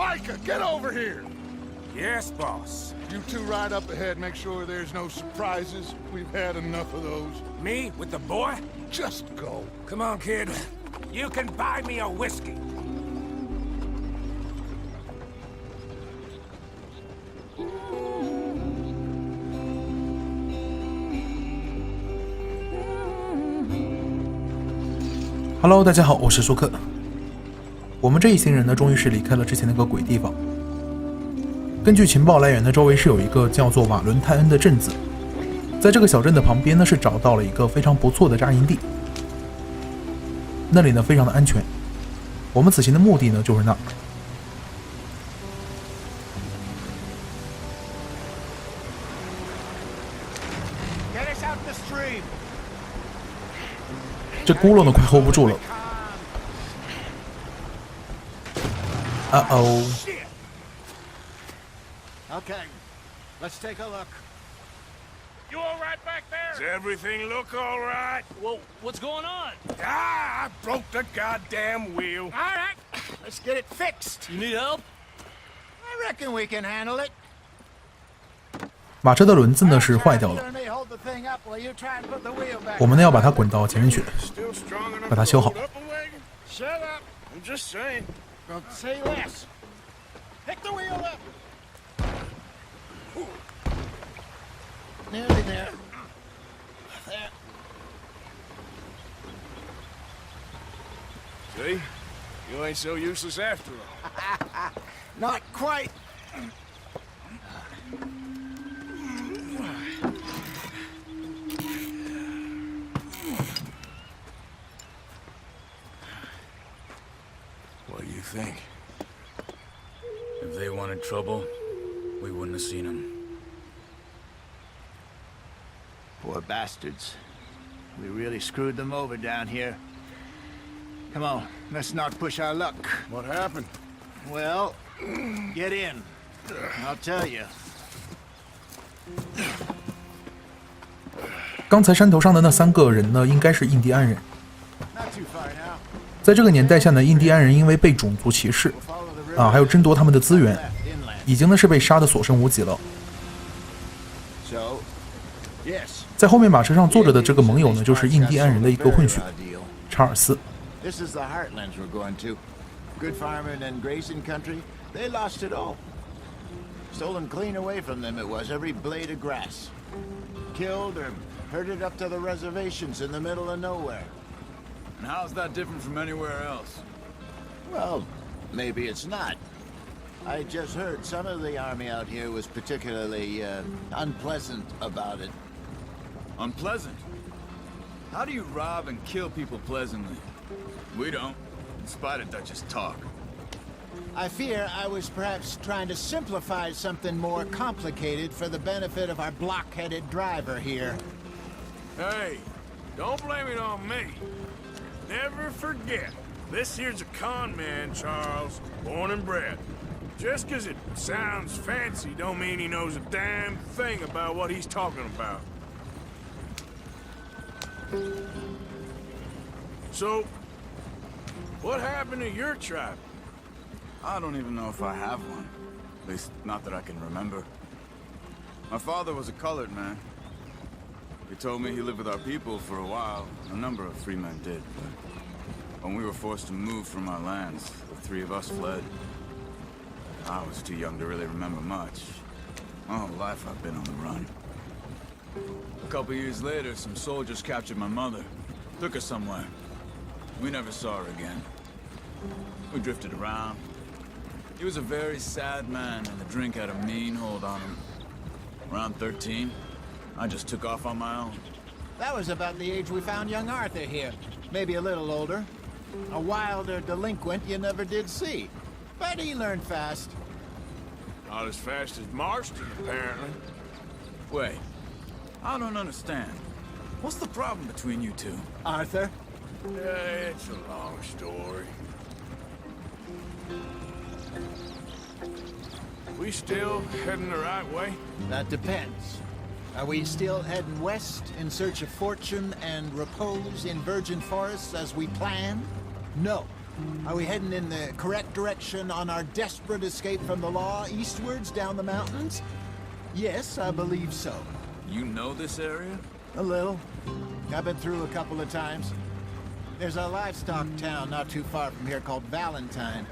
Micah, get over here! Yes, boss. You two ride up ahead, make sure there's no surprises. We've had enough of those. Me with the boy? Just go. Come on, kid. You can buy me a whiskey. Hello， 大家好，我是舒克。我们这一行人呢，终于是离开了之前那个鬼地方。根据情报来源呢，周围是有一个叫做瓦伦泰恩的镇子，在这个小镇的旁边呢，是找到了一个非常不错的扎营地，那里呢非常的安全。我们此行的目的呢就是那儿。这轱辘呢快 hold 不住了。哦。Okay, let's take a look. You all right back there? Does everything look all right? Well, what's going on? I broke the goddamn wheel. All right, let's get it fixed. You need help? I reckon we can handle it. 马车的轮子呢是坏掉了，我们呢要把它滚到前面去，把它修好。Shut up. I'm just saying. Don't say less. Pick the wheel up. Nearly there. There. See? You ain't so useless after all. Not quite. What do you think? If they wanted trouble, we wouldn't have seen them. Poor bastards. We really screwed them over down here. Come on, let's not push our luck. What happened? Well, get in. I'll tell you. 刚才山头上的那3个人呢，应该是印第安人。在这个年代下呢，印第安人因为被种族歧视还有争夺他们的资源，已经呢是被杀得所剩无几了。在后面马车上坐着的这个盟友呢，就是印第安人的一个混血，查尔斯。This is the heartlands we're going to. Good farming and grazing country. They lost it all. Stolen clean away from them it was, every blade of grass. Killed or herded up to the reservations in the middle of nowhere. And how's that different from anywhere else? Well, maybe it's not. I just heard some of the army out here was particularly unpleasant about it. Unpleasant? How do you rob and kill people pleasantly? We don't, in spite of Dutch's talk. I fear I was perhaps trying to simplify something more complicated for the benefit of our block-headed driver here. Hey, don't blame it on me. Never forget, this here's a con man, Charles, born and bred. Just 'cause it sounds fancy don't mean he knows a damn thing about what he's talking about. So, what happened to your tribe? I don't even know if I have one. At least, not that I can remember. My father was a colored man. He told me he lived with our people for a while. A number of free men did, but when we were forced to move from our lands, the 3 of us fled. I was too young to really remember much. My whole life I've been on the run. A couple years later, some soldiers captured my mother. Took her somewhere. We never saw her again. We drifted around. He was a very sad man, and the drink had a mean hold on him. Around 13, I just took off on my own. That was about the age we found young Arthur here. Maybe a little older. A wilder delinquent you never did see. But he learned fast. Not as fast as Marston, apparently. Wait, I don't understand. What's the problem between you two? Arthur? It's a long story. We still heading the right way? That depends. Are we still heading west in search of fortune and repose in virgin forests as we planned? No. Are we heading in the correct direction on our desperate escape from the law eastwards down the mountains? Yes, I believe so. You know this area? A little. I've been through a couple of times. There's a livestock town not too far from here called Valentine.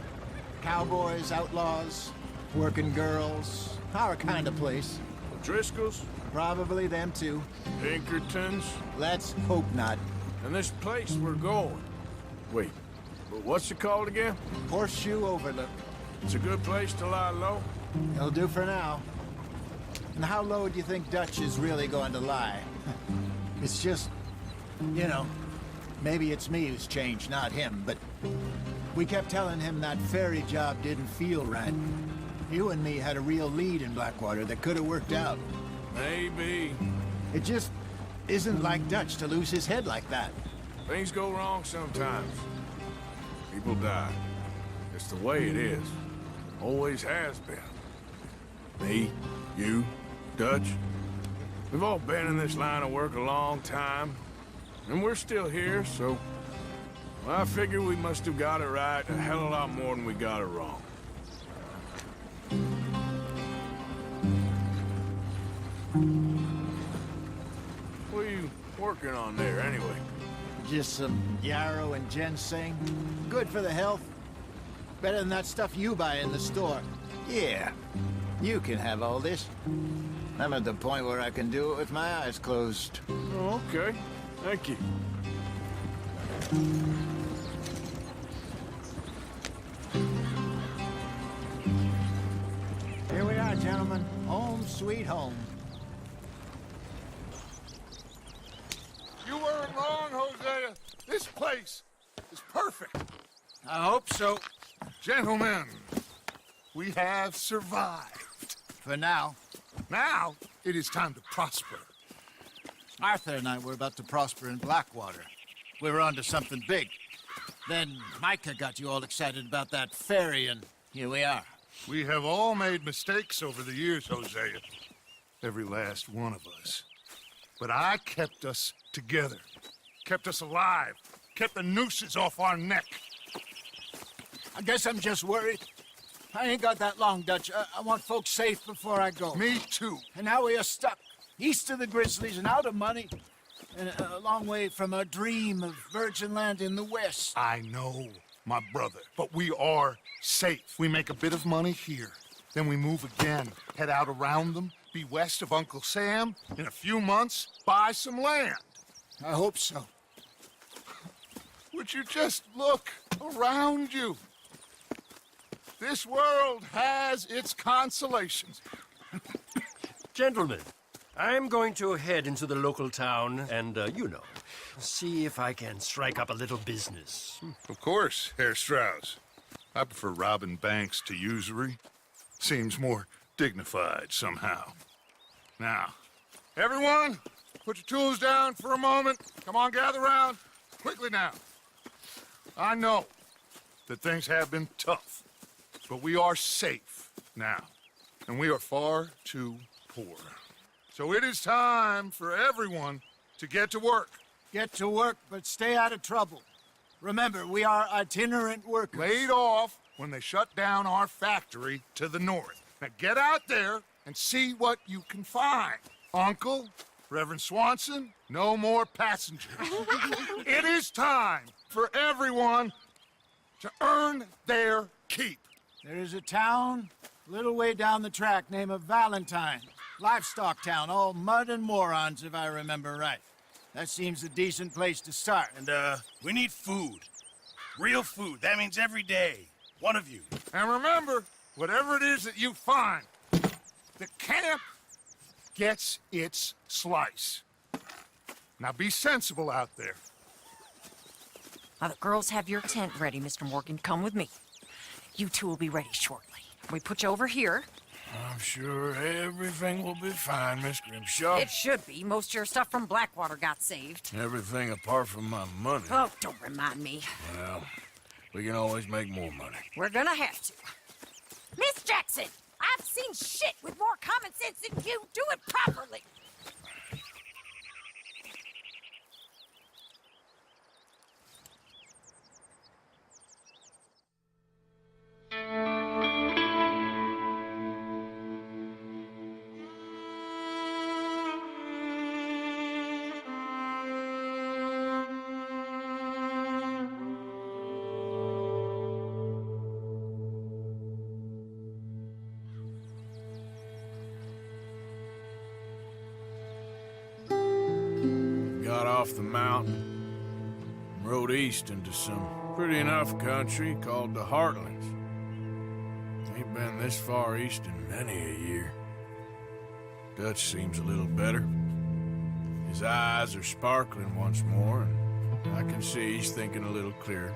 Cowboys, outlaws, working girls, our kind of place. Driscoll's, Probably them too. Pinkertons, Let's hope not. and this place we're going. Wait, but what's it called again? Horseshoe Overlook. It's a good place to lie low. It'll do for now. And how low do you think Dutch is really going to lie? It's just, you know, maybe it's me who's changed, not him, but we kept telling him that ferry job didn't feel right. You and me had a real lead in Blackwater that could have worked out. Maybe. It just isn't like Dutch to lose his head like that. Things go wrong sometimes. People die. It's the way it is. Always has been. Me, you, Dutch. We've all been in this line of work a long time. And we're still here, so... well, I figure we must have got it right a hell of a lot more than we got it wrong. What are you working on there, anyway? Just some yarrow and ginseng. Good for the health. Better than that stuff you buy in the store. Yeah, you can have all this. I'm at the point where I can do it with my eyes closed. Oh, okay. Thank you. Here we are, gentlemen. Home sweet home. You weren't wrong, Hosea. This place is perfect. I hope so. Gentlemen, we have survived. For now. Now, it is time to prosper. Arthur and I were about to prosper in Blackwater. We were onto something big. Then Micah got you all excited about that ferry, and here we are. We have all made mistakes over the years, Hosea. Every last one of us. But I kept us together. Kept us alive. Kept the nooses off our neck. I guess I'm just worried. I ain't got that long, Dutch. I want folks safe before I go. Me too. And now we are stuck, east of the Grizzlies and out of money, and a long way from our dream of virgin land in the west. I know, my brother, but we are safe. We make a bit of money here, then we move again, head out around them, be west of Uncle Sam, in a few months, buy some land. I hope so. Would you just look around you? This world has its consolations. Gentlemen, I'm going to head into the local town and, you know, see if I can strike up a little business. Of course, Herr Strauss. I prefer robbing banks to usury. Seems more dignified somehow. Now, everyone, put your tools down for a moment. Come on, gather round. Quickly now. I know that things have been tough, but we are safe now, and we are far too poor. So it is time for everyone to get to work. Get to work, but stay out of trouble. Remember, we are itinerant workers. Laid off when they shut down our factory to the north. Now get out there and see what you can find. Uncle, Reverend Swanson, no more passengers. It is time for everyone to earn their keep. There is a town a little way down the track named Valentine. Livestock town, all mud and morons, if I remember right. That seems a decent place to start. And, we need food. Real food. That means every day. One of you. And remember, whatever it is that you find, the camp gets its slice. Now be sensible out there. Now the girls have your tent ready, Mr. Morgan. Come with me. You two will be ready shortly. We put you over here. I'm sure everything will be fine, Miss Grimshaw. It should be. Most of your stuff from Blackwater got saved. Everything apart from my money. Oh, don't remind me. Well, we can always make more money. We're gonna have to. Miss Jackson, I've seen shit with more common sense than you. Do it properly. off the mountain and rode east into some pretty enough country called the Heartlands. Ain't been this far east in many a year. Dutch seems a little better. His eyes are sparkling once more, and I can see he's thinking a little clearer.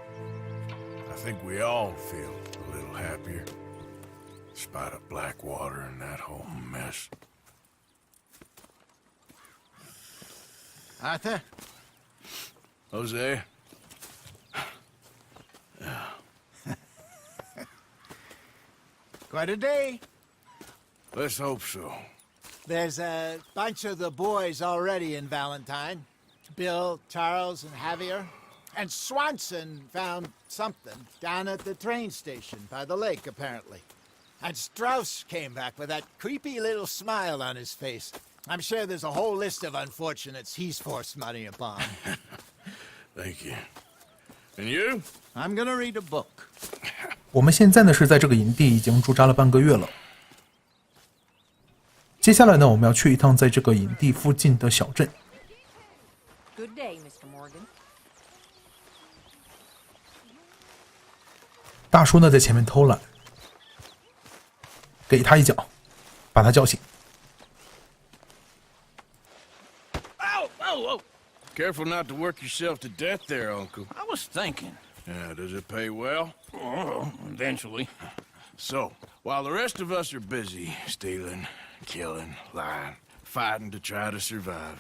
I think we all feel a little happier, despite of Blackwater and that whole mess. Arthur? Jose? Quite a day. Let's hope so. There's a bunch of the boys already in Valentine. Bill, Charles, and Javier. And Swanson found something down at the train station by the lake, apparently. And Strauss came back with that creepy little smile on his face. I'm sure there's a whole list of unfortunates he's forced money upon. Thank you. And you? I'm gonna read a book. 我们现在呢是在这个营地已经驻扎了半个月了。接下来呢，我们要去一趟在这个营地附近的小镇。Good day, Mr. Morgan. 大叔呢在前面偷懒，给他一脚，把他叫醒。Oh, oh, oh! Careful not to work yourself to death there, Uncle. I was thinking. Yeah, does it pay well? Oh, eventually. So, while the rest of us are busy stealing, killing, lying, fighting to try to survive,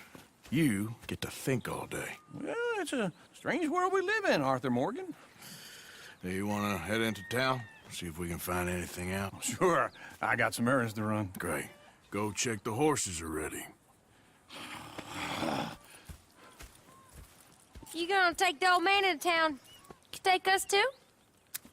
you get to think all day. Well, it's a strange world we live in, Arthur Morgan. Hey, you want to head into town? See if we can find anything out? Sure, I got some errands to run. Great. Go check the horses are ready. You gonna take the old man into town? You take us too?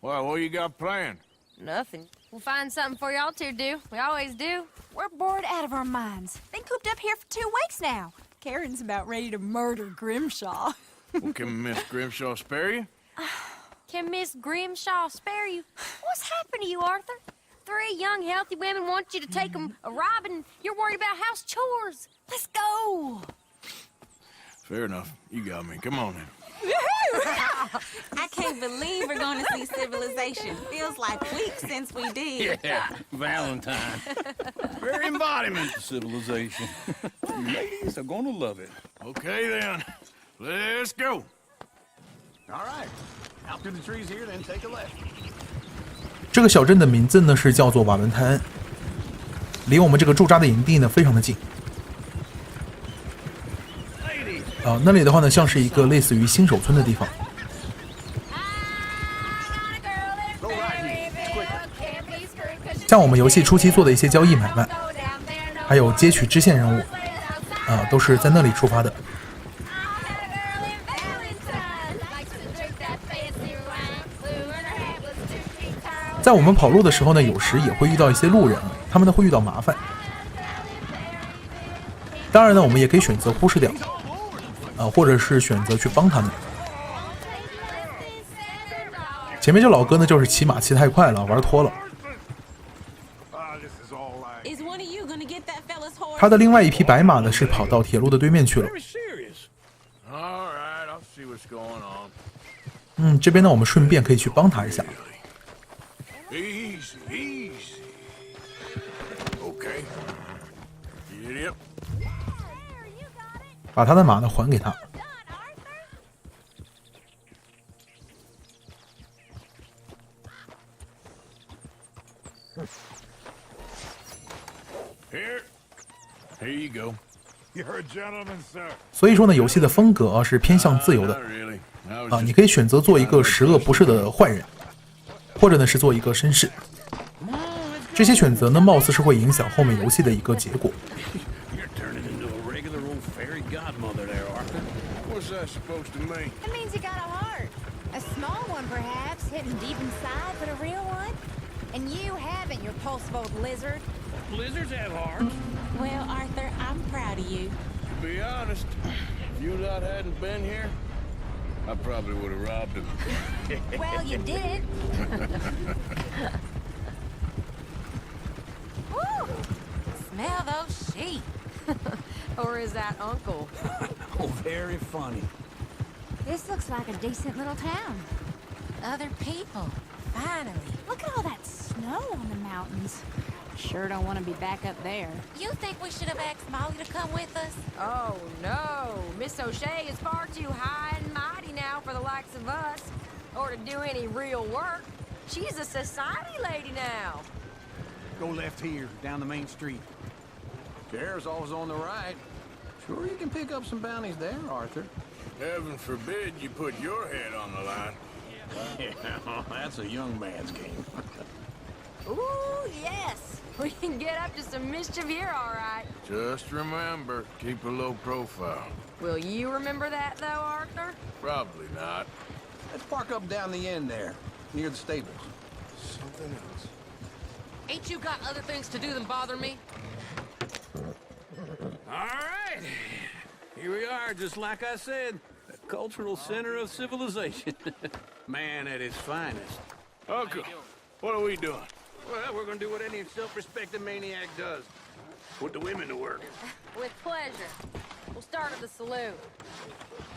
Well, what you got planned? Nothing. We'll find something for y'all to do. We always do. We're bored out of our minds. Been cooped up here for 2 weeks now. Karen's about ready to murder Grimshaw. Well, can Miss Grimshaw spare you? Can Miss Grimshaw spare you? What's happened to you, Arthur? 3 young, healthy women want you to take them a robbing. You're worried about house chores. Let's go. Fair enough. You got me. Come on then. I can't believe we're going to see civilization. Feels like weeks since we did. Yeah, Valentine. Very embodiment of civilization. You ladies are gonna love it. Okay then. Let's go. All right. Out through the trees here, then take a left. 这个小镇的名字呢是叫做瓦伦泰恩，离我们这个驻扎的营地呢非常的近。那里的话呢，像是一个类似于新手村的地方。像我们游戏初期做的一些交易买卖，还有接取支线任务，都是在那里出发的。在我们跑路的时候呢，有时也会遇到一些路人，他们呢会遇到麻烦。当然呢，我们也可以选择忽视掉。或者是选择去帮他们。前面这老哥呢，就是骑马骑太快了，玩脱了。他的另外一匹白马呢，是跑到铁路的对面去了。这边呢，我们顺便可以去帮他一下。把他的马呢还给他。所以说呢，游戏的风格是偏向自由的你可以选择做一个十恶不赦的坏人，或者呢是做一个绅士。这些选择呢，貌似是会影响后面游戏的一个结果。Supposed to mean? It means you got a heart. A small one, perhaps, hidden deep inside, but a real one. And you haven't, you pulse-boat lizard. Lizards have hearts. Well, Arthur, I'm proud of you. To be honest, if you lot hadn't been here, I probably would have robbed him. Well, you did. Woo! Smell those sheep. Or is that Uncle? Oh, very funny. This looks like a decent little town. Other people. Finally. Look at all that snow on the mountains. Sure don't want to be back up there. You think we should have asked Molly to come with us? Oh, no. Miss O'Shea is far too high and mighty now for the likes of us. Or to do any real work. She's a society lady now. Go left here, down the main street. Sheriff's always on the right. Sure you can pick up some bounties there, Arthur. Heaven forbid you put your head on the line. Yeah, that's a young man's game. Ooh, yes. We can get up to some mischief here, all right. Just remember, keep a low profile. Will you remember that, though, Arthur? Probably not. Let's park up down the end there, near the stables. Something else. Ain't you got other things to do than bother me? All right. Here we are, just like I said. The cultural center of civilization. Man at his finest. Uncle, what are we doing? Well, we're gonna do what any self-respecting maniac does. Put the women to work. With pleasure. We'll start at the saloon.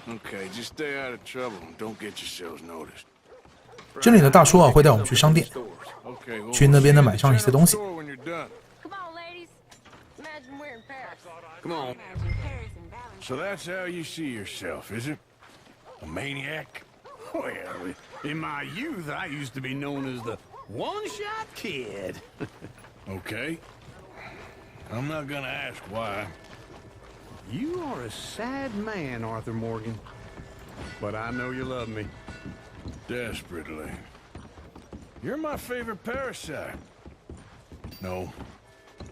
Okay, just stay out of trouble and don't get yourselves noticed. 这里的大叔啊会带我们去商店， Okay, well, 去那边呢买上一些东西。 when you're done. Come on, ladies. Imagine we're in Paris. Come on. So that's how you see yourself, is it? A maniac? Well, in my youth, I used to be known as the one-shot kid. Okay. I'm not gonna ask why. You are a sad man, Arthur Morgan. But I know you love me. Desperately. You're my favorite parasite. No.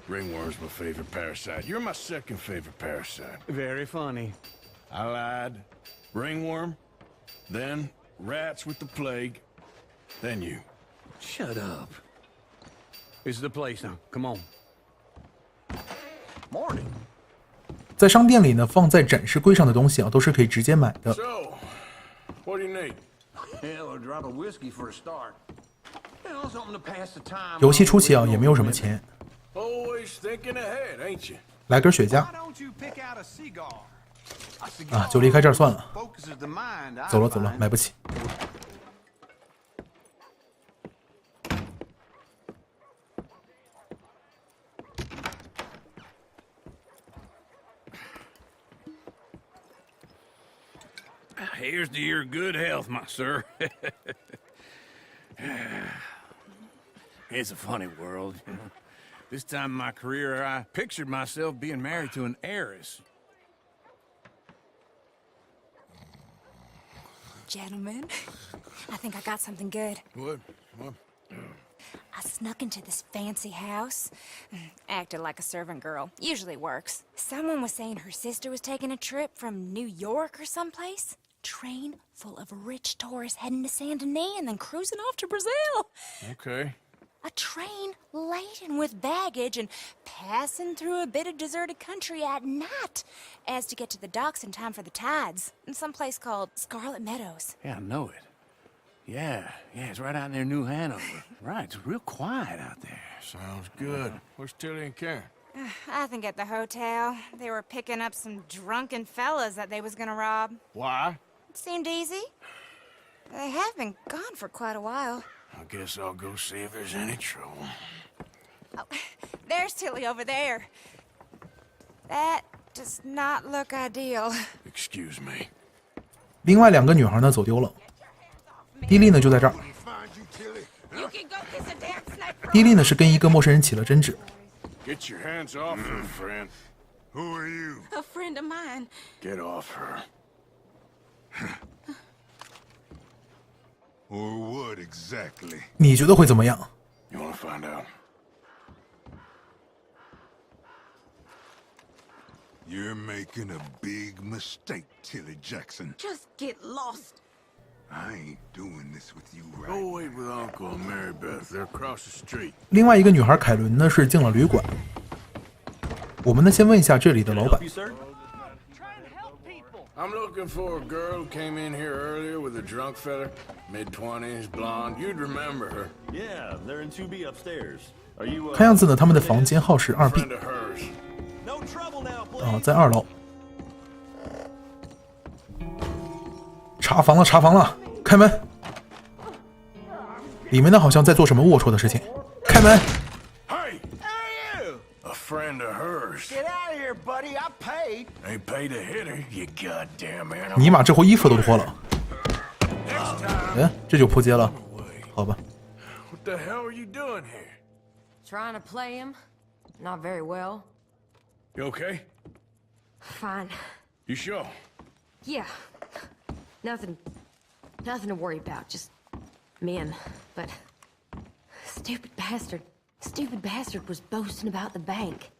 Ringworm's my favorite parasite. You're my second favorite parasite. Very funny. I lied. Ringworm. Then rats with the plague. Then you. Shut up. This is the place now. Come on. Morning. 在商店里呢，放在展示柜上的东西啊，都是可以直接买的。 So, what do you need? Hell, a drop of whiskey for a start. Hell, something to pass the time. 游戏初期啊，也没有什么钱， Always thinking ahead, ain't you? 来根雪茄 Why don't you pick out a cigar? A 啊， cigar 就离开这儿算了。 focuses the mind, I 走了走了， find. 买不起。Here's to your good health, my sir. It's a funny world. This time in my career, I pictured myself being married to an heiress. Gentlemen, I think I got something good. What? I snuck into this fancy house. Acted like a servant girl. Usually works. Someone was saying her sister was taking a trip from New York or someplace. Train full of rich tourists heading to Saint Denis and then cruising off to Brazil. Okay. A train laden with baggage and passing through a bit of deserted country at night as to get to the docks in time for the tides in some place called Scarlet Meadows. Yeah, I know it. Yeah, it's right out near New Hanover. Right, it's real quiet out there. Sounds good. Where's Tilly and Karen? I think at the hotel. They were picking up some drunken fellas that they was gonna rob. Why? It seemed easy. They have been gone for quite a while. I guess I'll go see if there's any trouble. Oh, there's Tilly over there. That does not look ideal. Excuse me. 另外两个女孩呢走丢了，迪丽呢就在这儿。 You can go kiss a damn sniper. 迪丽呢是跟一个陌生人起了争执， Get your hands off her, friend. Who are you? A friend of mine. Get off her. Or what exactly? 你觉得会怎么样？ You want to find out? You're making a big mistake, Tilly Jackson. Just get lost. I ain't doing this with you right Go wait with Uncle and Mary Beth. They're across the street. 另外一个女孩凯伦呢是进了旅馆。我们呢先问一下这里的老板。 I'm looking for a girl who came in here earlier with a drunk fella, mid-20s, blonde. You'd remember her. Yeah, they're in 2B upstairs. Are you 看样子呢，他们的房间号是2B。 Friend of hers. No 啊，在2楼。查房了，查房了！开门！里面的好像在做什么龌龊的事情。开门！ Hey! A friend of hers. Get out of here, buddy. I paid. Ain't paid to hit her, you goddamn animal. 尼玛，这回衣服都脱了。 Next time. 哎，这就扑街了。好吧。 What the hell are you doing here? Trying to play him? Not very well. You okay? Fine. You sure? Yeah. Nothing to worry about. Just men. But stupid bastard was boasting about the bank.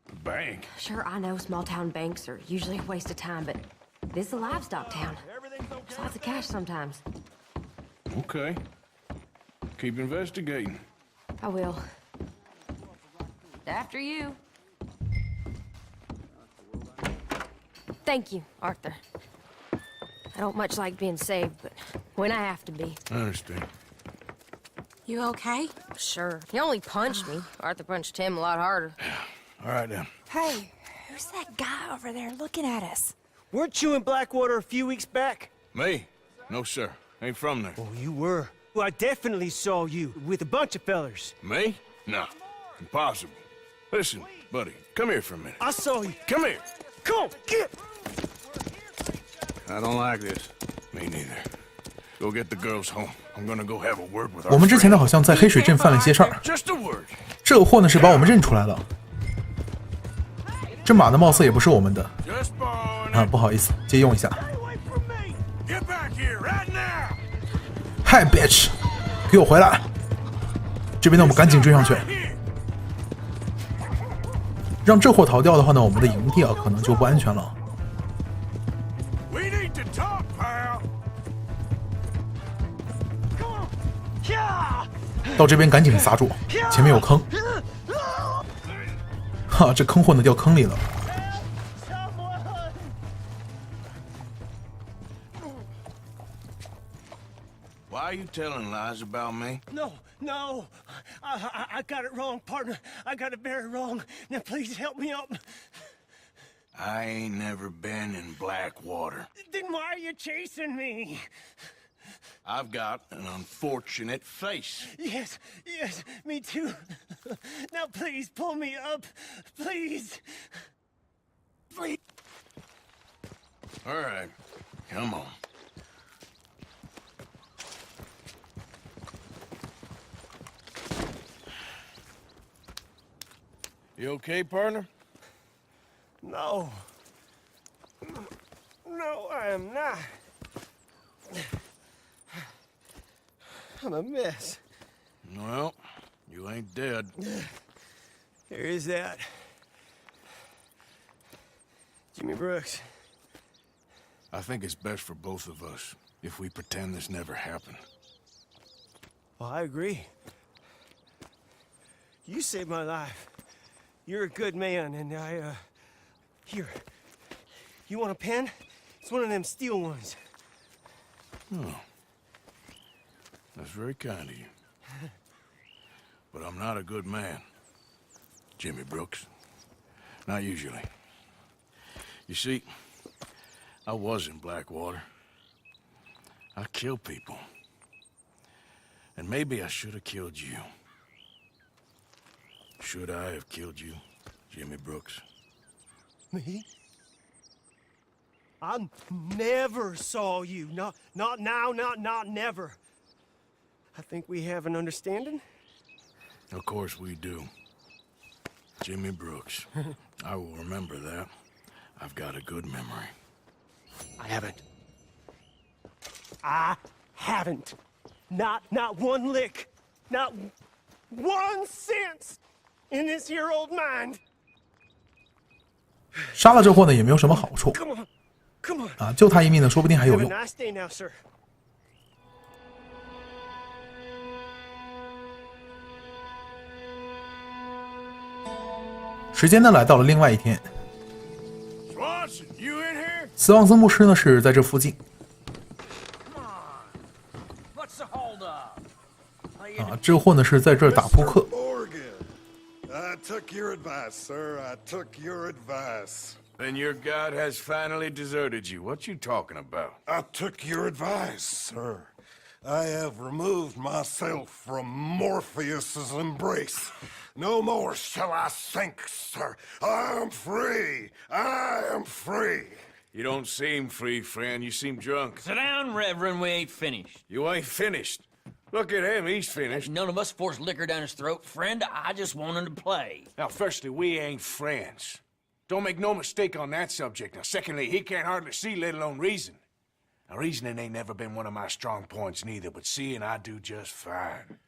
The bank? Sure, I know small town banks are usually a waste of time, but this is a livestock town. There's lots of cash sometimes. Okay. Keep investigating. I will. After you. Thank you, Arthur. I don't much like being saved, but when I have to be. I understand. You okay? Sure. He only punched me. Arthur punched him a lot harder. All right, then. Hey, who's that guy over there looking at us? Weren't you in Blackwater a few weeks back? Me? No, sir. Ain't from there. Oh, you were. Well, I definitely saw you with a bunch of fellers. Me? No. Impossible. Listen, buddy, come here for a minute. I saw you. Come here. Come on, get! I don't like this. Me neither. Go get the girls home. I'm gonna go have a word with our 我们之前呢 friend. 好像在黑水镇犯了一些事儿， Just a word. 这货呢是把我们认出来了。这马的貌似也不是我们的 Just born. 啊，不好意思，借用一下。 Get back here right now. Hi bitch， 给我回来！这边呢我们赶紧追上去， 让这货逃掉的话呢，我们的营地啊可能就不安全了。 We need to talk, pal. 到这边赶紧刹住，前面有坑。哈，这坑货呢掉坑里了。 Why are you telling lies about me? No. I got it wrong, partner. I got it very wrong. Now, please help me up. I ain't never been in Blackwater. Then why are you chasing me? I've got an unfortunate face. Yes, me too. Now, please pull me up. Please. Please. All right, come on. You okay, partner? No, I am not. I'm a mess. Well, you ain't dead. There is that. Jimmy Brooks. I think it's best for both of us if we pretend this never happened. Well, I agree. You saved my life. You're a good man, and here. You want a pen? It's one of them steel ones. Oh. That's very kind of you. But I'm not a good man, Jimmy Brooks. Not usually. You see, I was in Blackwater. I killed people. And maybe I should have killed you. Should I have killed you, Jimmy Brooks? Me? I never saw you. Not now, not never. I think we have an understanding. Of course we do. Jimmy Brooks. I will remember that. I've got a good memory. I haven't. Not one lick. Not 1 cent in this here old mind. 杀了这货呢也没有什么好处 Come on. 啊，救他一命呢，说不定还有 Have a 用。 nice day now, sir. 时间呢来到了另外一天， Swanson, you in here? 斯旺森牧师呢是在这附近 What's the hold up? 啊，这货呢是在这儿打扑克。 Morgan, I took your advice, sir. I took your advice. Then your god has finally deserted you. What you talking about? I took your advice, sir. I have removed myself from Morpheus's embrace. No more shall I sink, sir. I am free. I am free. You don't seem free, friend. You seem drunk. Sit down, Reverend. We ain't finished. You ain't finished. Look at him. He's finished. None of us forced liquor down his throat. Friend, I just want him to play. Now, firstly, we ain't friends. Don't make no mistake on that subject. Now, secondly, he can't hardly see, let alone reason. Now, reasoning ain't never been one of my strong points neither, but seeing I do just fine.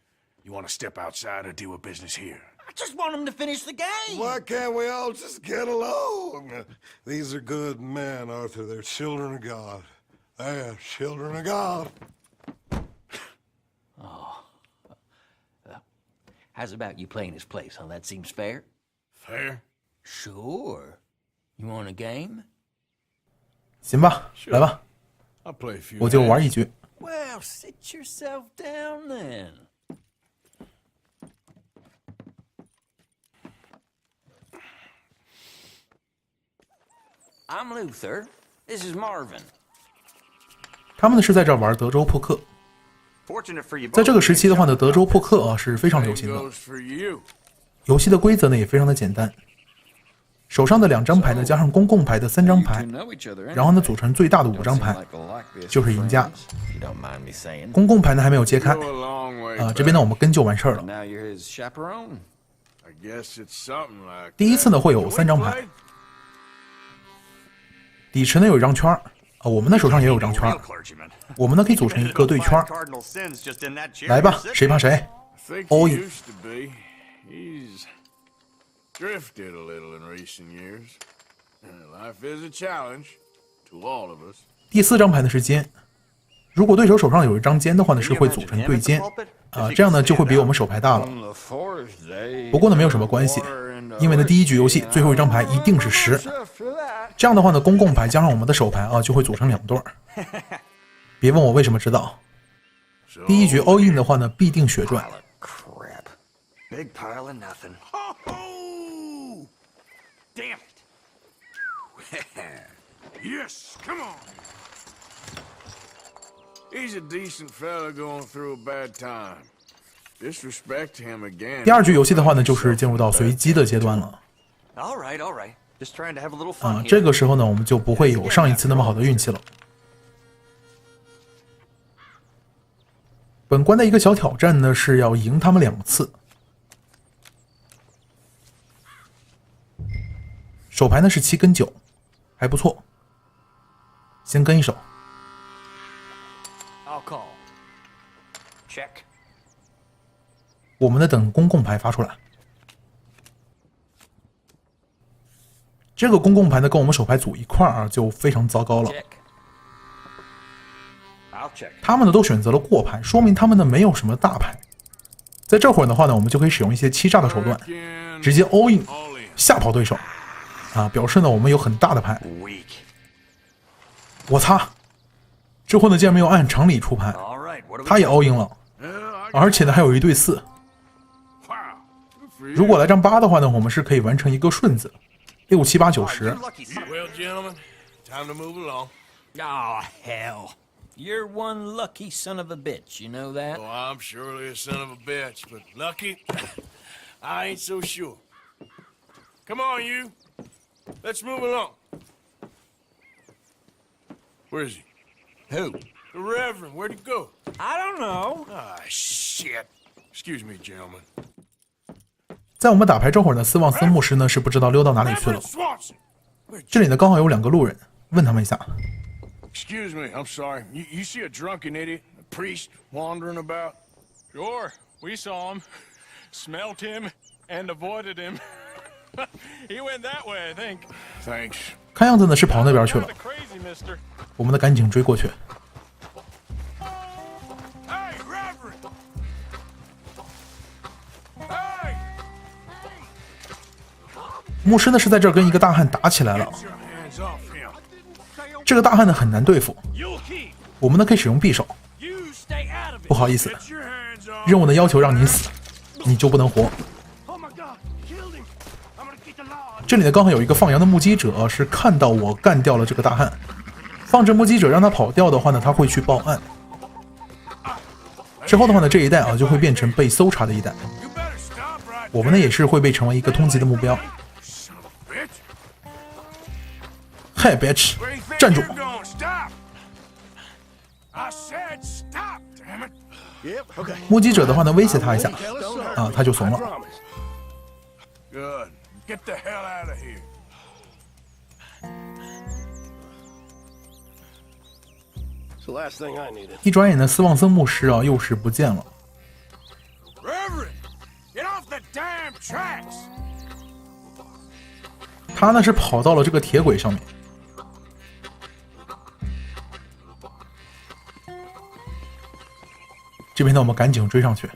You want to step outside or deal with business here? I just want him to finish the game. Why can't we all just get along? These are good men, Arthur. They're children of God. They're children of God. Oh. How's about you playing his place, huh? That seems fair? Fair? Sure. You want a game? 行吧，来吧， I'll play a few. 我就玩一局。 Well, sit yourself down then. I'm Luther. This is Marvin. 他们呢是在这儿玩德州扑克。在这个时期的话呢，德州扑克啊是非常流行的。游戏的规则呢也非常的简单，手上的2张牌呢加上公共牌的3张牌，然后呢组成最大的5张牌，就是赢家。公共牌呢还没有揭开，这边呢我们跟就完事儿了。第一次呢会有3张牌，底池呢有1张圈我们的手上也有张圈，我们呢可以组成一个对圈。来吧，谁怕谁 ？All in。第4张牌呢是尖，如果对手手上有1张尖的话呢，是会组成对尖，这样呢就会比我们手牌大了。不过呢没有什么关系，因为呢第一局游戏最后1张牌一定是10。这样的话呢，公共牌加上我们的手牌就会组成2对儿。别问我为什么知道。第一局 all in 的话呢，必定血赚。Big pile of nothing. Oh! Damn it! Yes, come on. He's a decent fella going through a bad time. Disrespect him again. 第2局游戏的话呢，就是进入到随机的阶段了。All right, all right. Just trying to have a little fun here. 这个时候呢，我们就不会有上一次那么好的运气了。本关的一个小挑战呢，是要赢他们2次。手牌呢是7跟9，还不错。先跟一手。I'll call. Check. 我们呢等公共牌发出来。这个公共牌呢跟我们手牌组一块儿就非常糟糕了。他们呢都选择了过牌，说明他们呢没有什么大牌。在这会儿的话呢，我们就可以使用一些欺诈的手段，直接 all in 吓跑对手，表示呢我们有很大的牌。我擦，这会呢竟然没有按常理出牌，他也 all in 了，而且呢还有一对4。如果来张8的话呢，我们是可以完成一个顺子。6、7、8、9、10。Well, gentlemen, time to move along. Oh, hell. You're one lucky son of a bitch, you know that? Oh, I'm surely a son of a bitch, but lucky? I ain't so sure. Come on, you. Let's move along. Where is he? Who? The Reverend. Where'd he go? I don't know. Ah, shit. Excuse me, gentlemen. 在我们打牌这会儿呢，斯旺森牧师呢是不知道溜到哪里去了。这里呢刚好有2个路人，问他们一下。Excuse me, I'm sorry. You see a drunken idiot, a priest wandering about? Sure, we saw him, smelt him, and avoided him. He went that way, I think. Thanks. 看样子呢是跑那边去了。我们得赶紧追过去。Hey, Reverend! Hey! 牧师呢是在这儿跟一个大汉打起来了。这个大汉呢很难对付，我们呢可以使用匕首。不好意思，任务的要求让你死，你就不能活。这里呢刚好有一个放羊的目击者，是看到我干掉了这个大汉。放着目击者让他跑掉的话呢，他会去报案。之后的话呢，这一带啊就会变成被搜查的一带。我们呢也是会被成为一个通缉的目标。Hey bitch， 站住！目击者的话呢，威胁他一下，啊，他就怂了。一转眼呢，斯旺森牧师啊，又是不见了。他呢是跑到了这个铁轨上面。这边呢，我们赶紧追上去。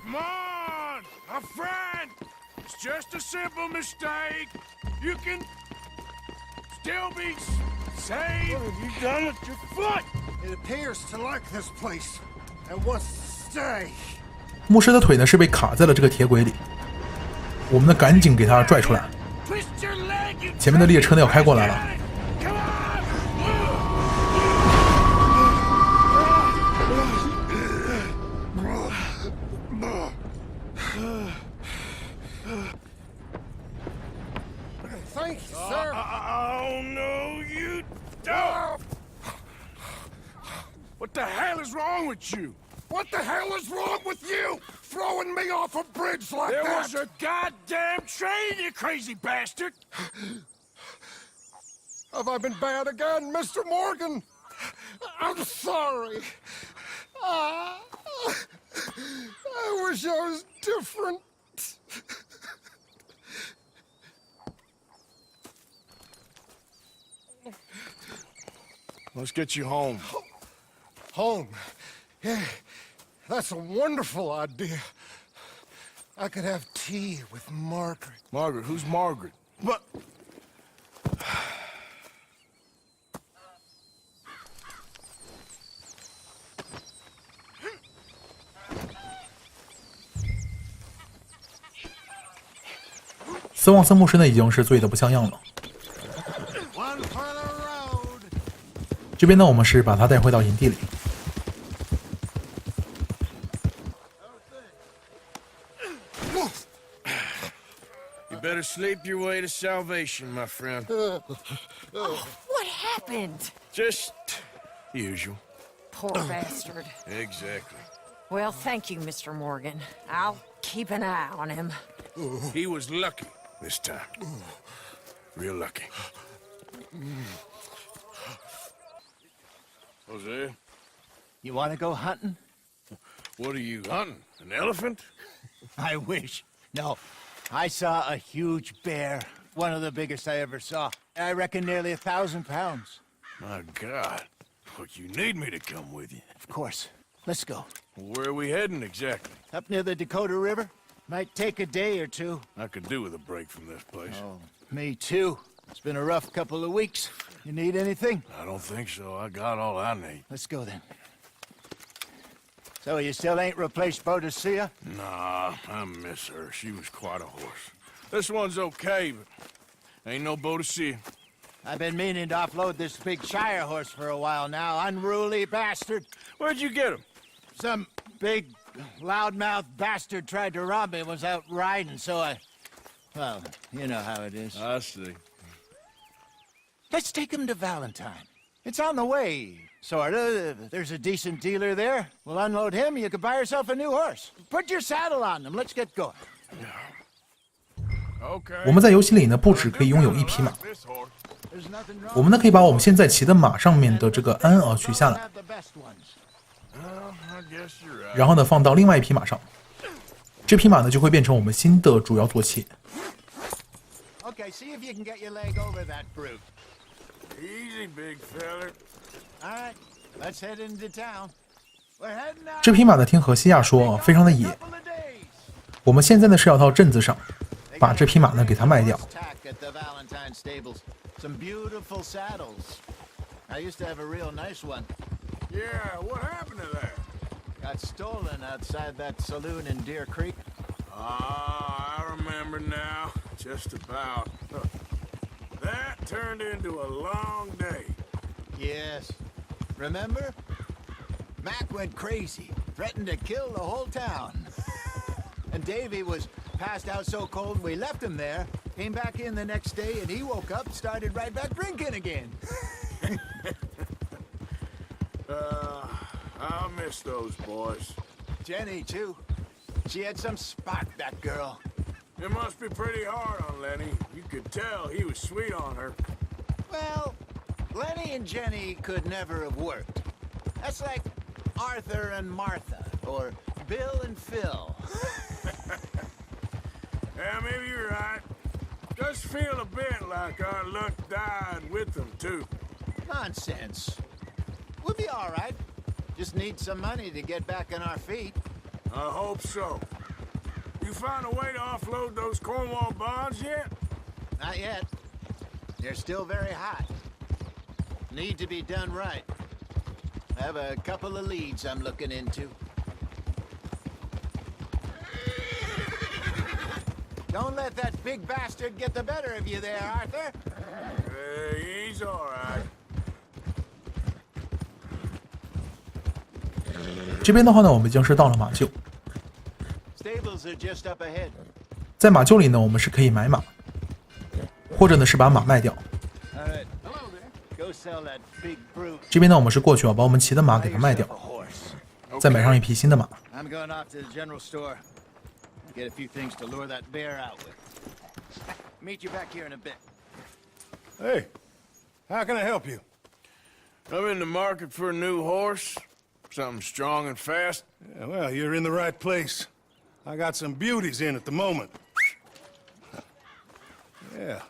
牧师的腿呢是被卡在了这个铁轨里，我们呢赶紧给他拽出来。前面的列车呢要开过来了。What the hell is wrong with you? What the hell is wrong with you? Throwing me off a bridge like that? There was a goddamn train, you crazy bastard! Have I been bad again, Mr. Morgan? I'm sorry. I wish I was different. Let's get you home. Home? Yeah, that's a wonderful idea. I could have tea with Margaret. Margaret? Who's Margaret? What? 斯旺森牧师呢已经是醉得不像样了。这边呢，我们是把他带回到营地里。You better sleep your way to salvation, my friend. Oh, what happened? Just the usual. Poor bastard. Exactly. Well, thank you, Mr. Morgan. I'll keep an eye on him. He was lucky this time. Real lucky. Jose? You want to go hunting? What are you hunting? An elephant? I wish. No. I saw a huge bear. One of the biggest I ever saw. I reckon nearly 1,000 pounds. My God. Look, you need me to come with you. Of course. Let's go. Where are we heading exactly? Up near the Dakota River. Might take a day or two. I could do with a break from this place. Oh, me too. It's been a rough couple of weeks. You need anything? I don't think so. I got all I need. Let's go then. So you still ain't replaced Boadicea? Nah, I miss her. She was quite a horse. This one's okay, but ain't no Boadicea. I've been meaning to offload this big Shire horse for a while now. Unruly bastard. Where'd you get him? Some big, loudmouth bastard tried to rob me and was out riding, so I... Well, you know how it is. I see. Let's take him to Valentine. It's on the way, sorta. There's a decent dealer there. We'll unload him, you can buy yourself a new horse. Put your saddle on him, let's get going. 我们在游戏里呢，不只可以拥有一匹马，我们呢可以把我们现在骑的马上面的这个鞍啊取下来，然后呢放到另外一匹马上，这匹马呢就会变成我们新的主要坐骑。Okay, see if you can get your leg over that brute. Easy, big feller. All right, let's head into town. We're heading out. 这匹马呢，听荷西亚说非常的野。我们现在呢是要到镇子上，把这匹马呢给它卖掉。Some beautiful saddles. I used to have a real nice one. Yeah, what happened to that? Got stolen outside that saloon in Deer Creek. Ah, I remember now. Just about. turned into a long day. Yes. Remember? Mac went crazy, threatened to kill the whole town. And Davy was passed out so cold we left him there, came back in the next day, and he woke up, started right back drinking again. I'll miss those boys. Jenny, too. She had some spark, that girl. It must be pretty hard on Lenny. You could tell he was sweet on her. Well, Lenny and Jenny could never have worked. That's like Arthur and Martha, or Bill and Phil. Yeah, maybe you're right. Does feel a bit like our luck died with them, too. Nonsense. We'll be all right. Just need some money to get back on our feet. I hope so. You found a way to offload those Cornwall bonds yet? Not yet. They're still very hot. Need to be done right. I have a couple of leads I'm looking into. Don't let that big bastard get the better of you there, Arthur. He's all right. 这边的话呢，我们已经是到了马厩。 Stables are just up ahead. 在马厩里呢，我们是可以买马，或者呢是把马卖掉。 All right. Go sell that big brute. 这边呢，我们是过去把我们骑的马给它卖掉，再买上一匹新的马。 I'm going off to the general store. Get a few things to lure that bear out with. Meet you back here in a bit. Hey, how can I help you? I'm in the market for a new horse. Something strong and fast. Yeah, well, you're in the right place. I got some beauties in at the moment. Yeah.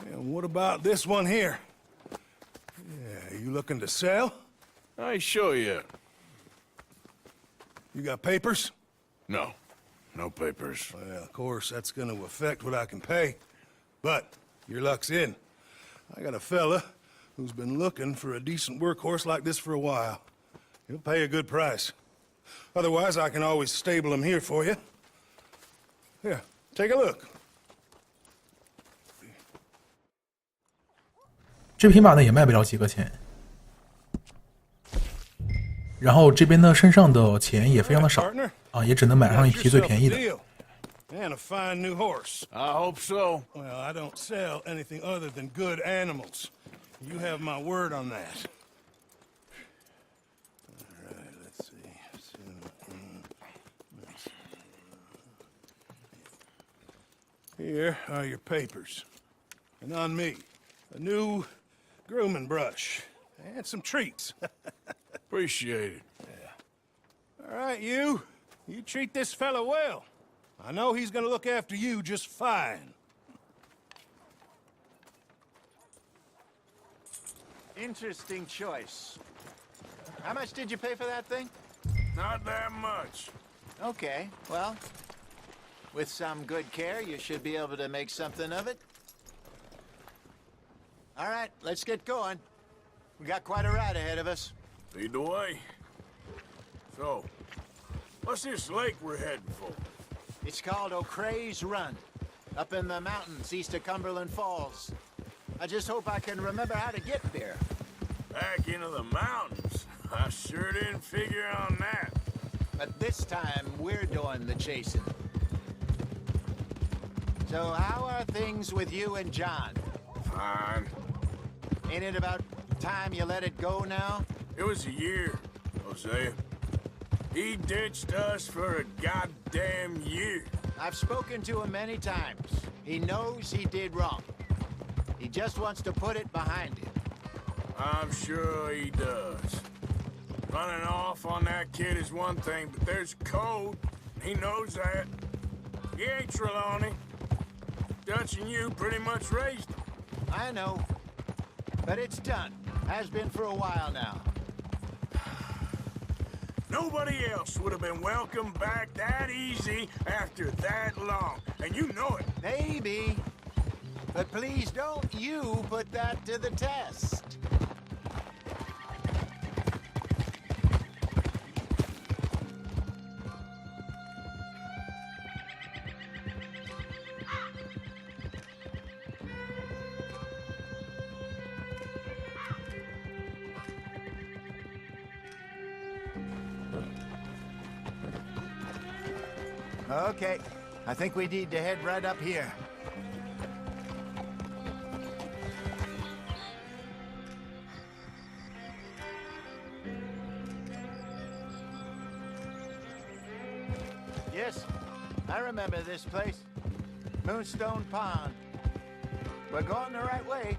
And what about this one here? Yeah, you looking to sell? I ain't sure yet. You got papers? No. No papers. Well, of course, that's going to affect what I can pay. But your luck's in. I got a fella who's been looking for a decent workhorse like this for a while. He'll pay a good price. Otherwise, I can always stable him here for you. Here, take a look. 这匹马呢也卖不了几个钱，然后这边呢身上的钱也非常的少啊，也只能买上一匹最便宜的。 And a fine new horse. I hope so. Well, I don't sell anything other than good animals. You have my word on that. All right, let's see. Here are your papers. And on me, a new grooming brush and some treats. Appreciate it. Yeah. All right, you treat this fella well. I know he's gonna look after you just fine. Interesting choice. How much did you pay for that thing? Not that much. Okay, well, with some good care, you should be able to make something of it. All right, let's get going. We got quite a ride ahead of us. Lead the way. So, what's this lake we're heading for? It's called O'Creagh's Run, up in the mountains east of Cumberland Falls. I just hope I can remember how to get there. Back into the mountains? I sure didn't figure on that. But this time, we're doing the chasing. So how are things with you and John? Fine. Ain't it about time you let it go now? It was a year, Hosea. He ditched us for a goddamn year. I've spoken to him many times. He knows he did wrong. He just wants to put it behind him. I'm sure he does. Running off on that kid is one thing, but there's code. He knows that. He ain't Trelawney. Dutch and you pretty much raised him. I know. But it's done. Has been for a while now. Nobody else would have been welcomed back that easy after that long. And you know it. Maybe. But please don't you put that to the test. Okay, I think we need to head right up here. Yes, I remember this place. Moonstone Pond. We're going the right way.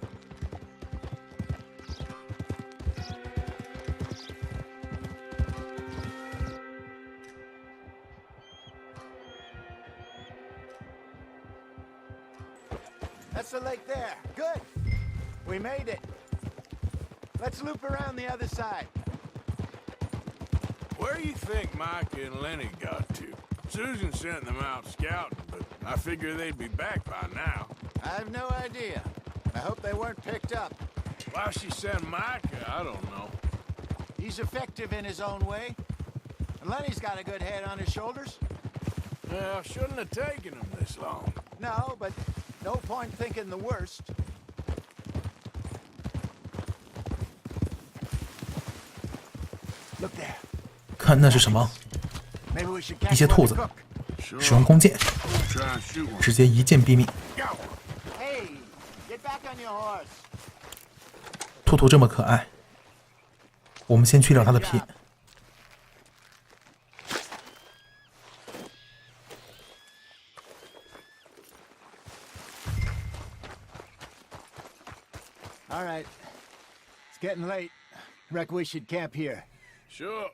That's the lake there. Good. We made it. Let's loop around the other side. Where do you think Mike and Lenny got to? Susan sent them out scouting, but I figure they'd be back by now. I have no idea. I hope they weren't picked up. Why she sent Micah, I don't know. He's effective in his own way. And Lenny's got a good head on his shoulders. Well, shouldn't have taken him this long. No, but no point thinking the worst. Look there. 看那是什么？ Maybe we should 一些 catch 兔 one 子 to cook.，使用弓箭， Try and shoot one. 直接一箭毙命。 Hey, get back on your horse. 兔兔这么可爱，我们先去掉它的皮。 All right. It's getting late. Reckon we should camp here. Sure.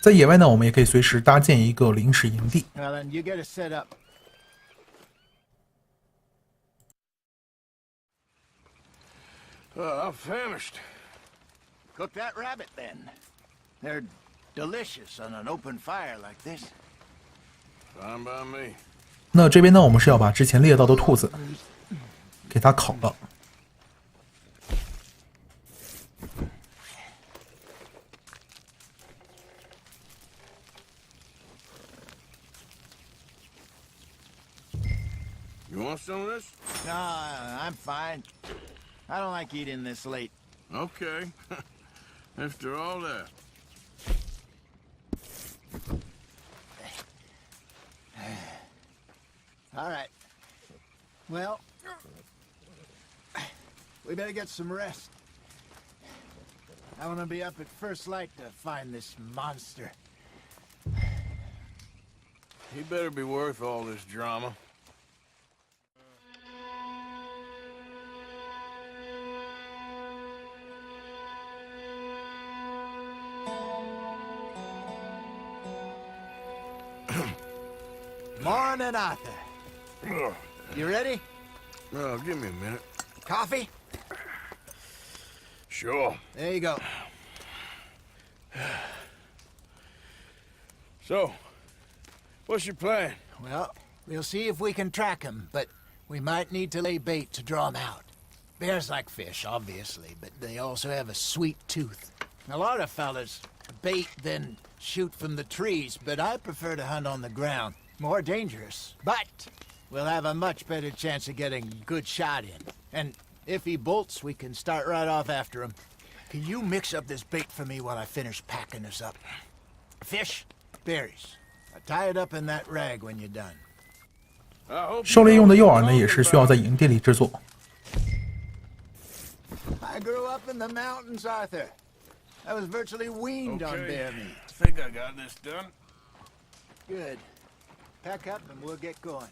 在野外呢，我们也可以随时搭建一个临时营地。 Well, then you get us set up. I'm famished. Cook that rabbit then. They're delicious on an open fire like this. Fine by me. 那这边呢，我们是要把之前猎到的兔子给它烤了。 You want some of this? No, I'm fine. I don't like eating this late. Okay. After all that. All right. Well, we better get some rest. I want to be up at first light to find this monster. He better be worth all this drama. Morning, Arthur. You ready? Well, give me a minute. Coffee? Sure. There you go. So, what's your plan? Well, we'll see if we can track him, but we might need to lay bait to draw him out. Bears like fish, obviously, but they also have a sweet tooth. A lot of fellas bait, then shoot from the trees, but I prefer to hunt on the ground. More dangerous, but we'll have a much better chance of getting a good shot in. And if he bolts, we can start right off after him. Can you mix up this bait for me while I finish packing this up? Fish, berries. I'll tie it up in that rag when you're done. 狩猎用的诱饵呢，也是需要在营地里制作。 I grew up in the mountains, Arthur. I was virtually weaned on bear meat. Think I got this done? Good. Pack up and we'll get going.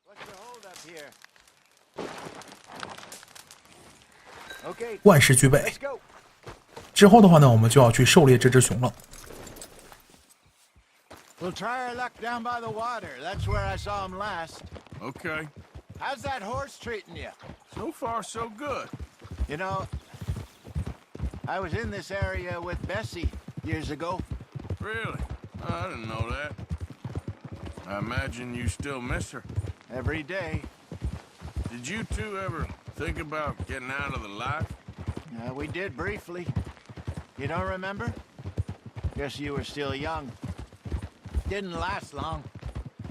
What's the hold up here? Okay. 万事俱备。 Let's go. 之后的话呢，我们就要去狩猎这只熊了。 We'll try our luck down by the water. That's where I saw him last. Okay. How's that horse treating you? So far, so good. You know, I was in this area with Bessie years ago. Really? I didn't know that. I imagine you still miss her. Every day. Did you two ever think about getting out of the life? We did briefly. You don't remember? Guess you were still young. Didn't last long.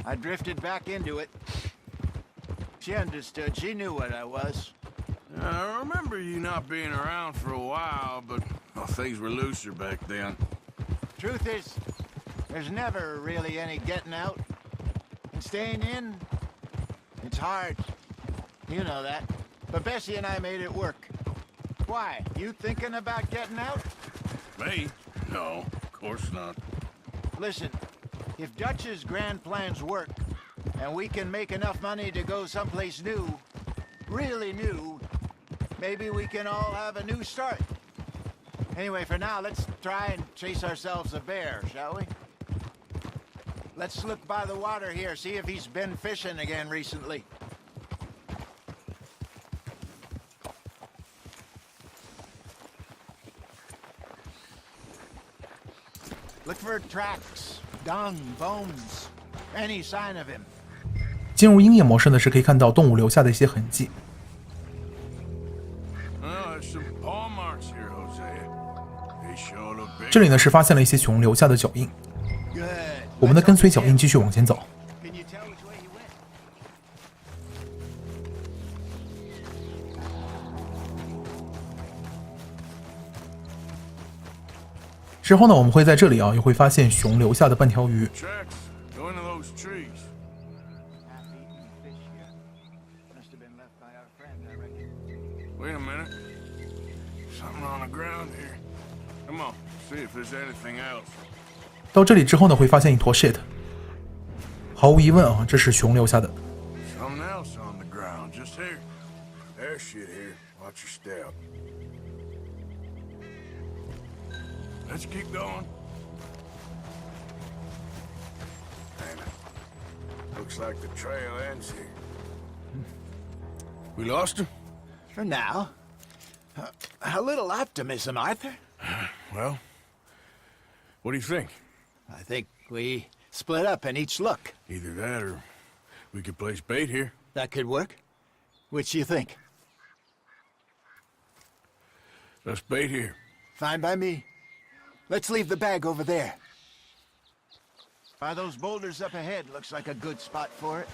I drifted back into it. She understood. She knew what I was. I remember you not being around for a while, but Well, things were looser back then. Truth is, there's never really any getting out. And staying in, it's hard. You know that. But Bessie and I made it work. Why? You thinking about getting out? Me? No, of course not. Listen, if Dutch's grand plans work, and we can make enough money to go someplace new, really new, maybe we can all have a new start. Anyway, for now, let's try and chase ourselves a bear, shall we? Let's look by the water here, see if he's been fishing again recently. Look for tracks, dung, bones, any sign of him. 进入鹰眼模式呢，是可以看到动物留下的一些痕迹。这里呢是发现了一些熊留下的脚印，我们的跟随脚印继续往前走。之后呢，我们会在这里也会发现熊留下的半条鱼。Wait a minute. Something on the ground here. Come on, see if there's anything else. 到这里之后呢，会发现一坨 shit。毫无疑问这是熊留下的。Something else on the ground, just here. There's shit here. Watch your step. Let's keep going. Damn it. Looks like the trail ends here. We lost him? For now. A little optimism, Arthur. Well, what do you think? I think we split up and each look. Either that or we could place bait here. That could work. Which do you think? Let's bait here. Fine by me. Let's leave the bag over there. By those boulders up ahead, looks like a good spot for it.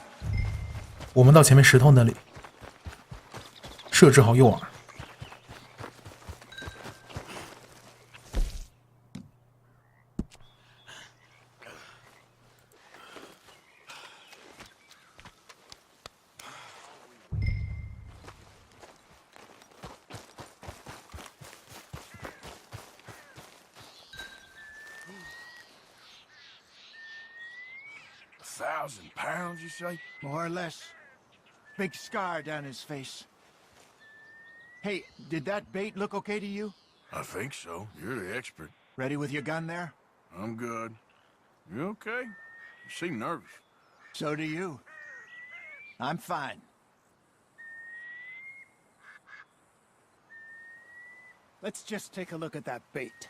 我们到前面石头那里，设置好诱饵。1,000 pounds, you say? More or less. Big scar down his face. Hey, did that bait look okay to you? I think so. You're the expert. Ready with your gun there? I'm good. You okay? You seem nervous. So do you. I'm fine. Let's just take a look at that bait.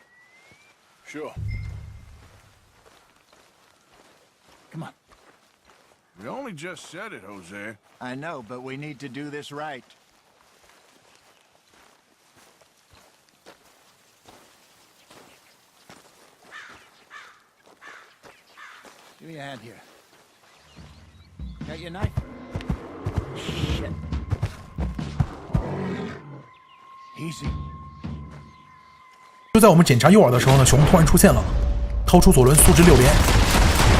Sure. Come on. We only just said it, Jose. I know, but we need to do this right. Give me a hand here. Got your knife? Shit. Easy. 就在我们检查诱饵的时候呢，熊突然出现了，掏出左轮速之6连，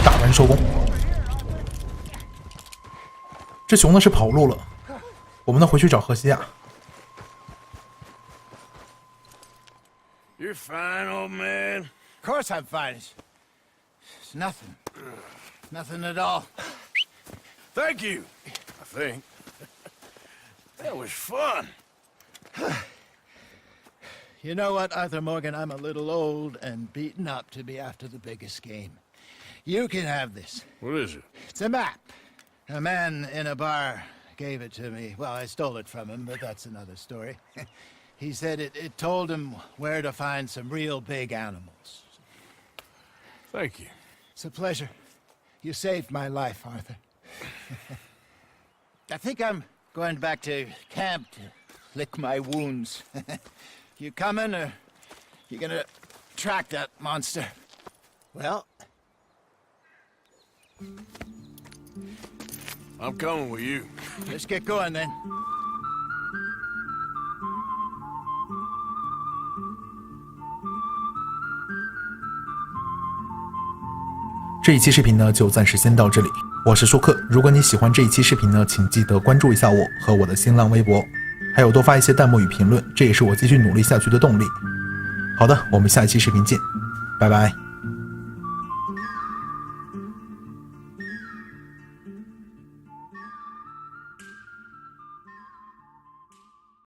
打完收工。这熊呢是跑路了，我们呢回去找荷西亚。You're fine, old man. Of course I'm fine. It's nothing. Nothing at all. Thank you, I think. That was fun. You know what, Arthur Morgan? I'm a little old and beaten up to be after the biggest game. You can have this. What is it? It's a map. A man in a bar gave it to me. Well, I stole it from him, but that's another story. He said it told him where to find some real big animals. Thank you. It's a pleasure. You saved my life, Arthur. I think I'm going back to camp to lick my wounds. You coming, or you gonna track that monster? Well... I'm coming with you. Let's get going, then. 这一期视频呢就暂时先到这里，我是舒克。如果你喜欢这一期视频呢，请记得关注一下我和我的新浪微博，还有多发一些弹幕与评论，这也是我继续努力下去的动力。好的，我们下一期视频见，拜拜。